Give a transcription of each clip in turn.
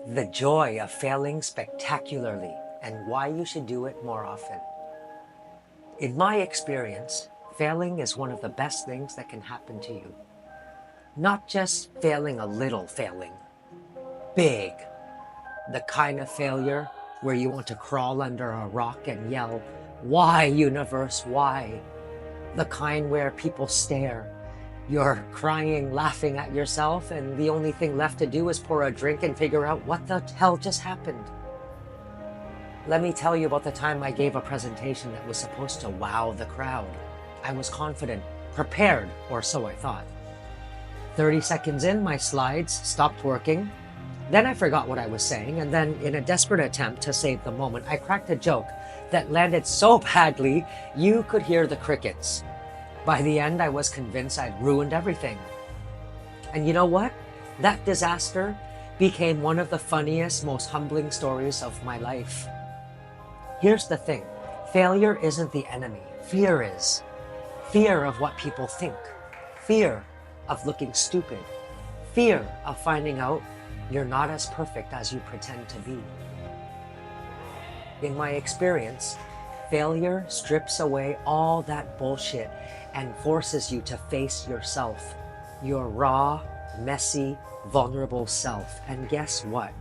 The joy of failing spectacularly and why you should do it more often. In my experience, failing is one of the best things that can happen to you. Not just failing a little failing, big. The kind of failure where you want to crawl under a rock and yell, "Why, universe, why?" The kind where people stare. You're crying, laughing at yourself, and the only thing left to do is pour a drink and figure out what the hell just happened. Let me tell you about the time I gave a presentation that was supposed to wow the crowd. I was confident, prepared, or so I thought. 30 seconds in, my slides stopped working. Then I forgot what I was saying, and then in a desperate attempt to save the moment, I cracked a joke that landed so badly you could hear the crickets. By the end, I was convinced I'd ruined everything. And you know what? That disaster became one of the funniest, most humbling stories of my life. Here's the thing. Failure isn't the enemy. Fear is. Fear of what people think. Fear of looking stupid. Fear of finding out you're not as perfect as you pretend to be. In my experience, failure strips away all that bullshit and forces you to face yourself, your raw, messy, vulnerable self. And guess what?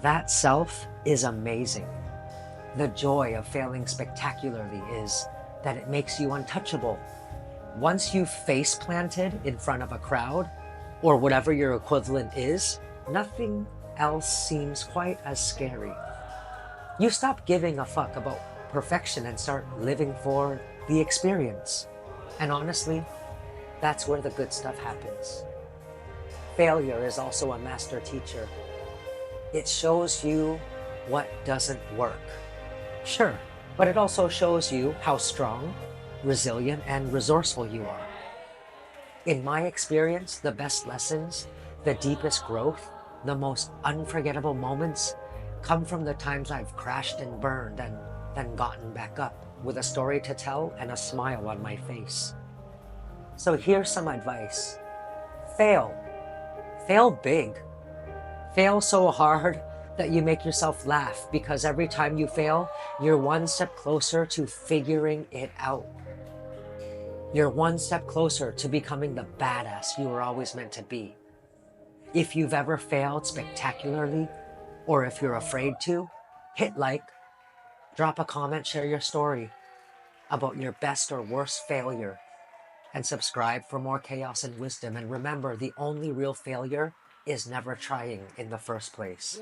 That self is amazing. The joy of failing spectacularly is that it makes you untouchable. Once you've face planted in front of a crowd, or whatever your equivalent is, nothing else seems quite as scary. You stop giving a fuck about perfection and start living for the experience. And honestly, that's where the good stuff happens. Failure is also a master teacher. It shows you what doesn't work. Sure, but it also shows you how strong, resilient, and resourceful you are. In my experience, the best lessons, the deepest growth, the most unforgettable moments come from the times I've crashed and burned and then gotten back up with a story to tell and a smile on my face. So here's some advice. Fail. Fail big. Fail so hard that you make yourself laugh, because every time you fail, you're one step closer to figuring it out. You're one step closer to becoming the badass you were always meant to be. If you've ever failed spectacularly, or if you're afraid to, hit like, drop a comment, share your story about your best or worst failure, and subscribe for more chaos and wisdom. And remember, the only real failure is never trying in the first place.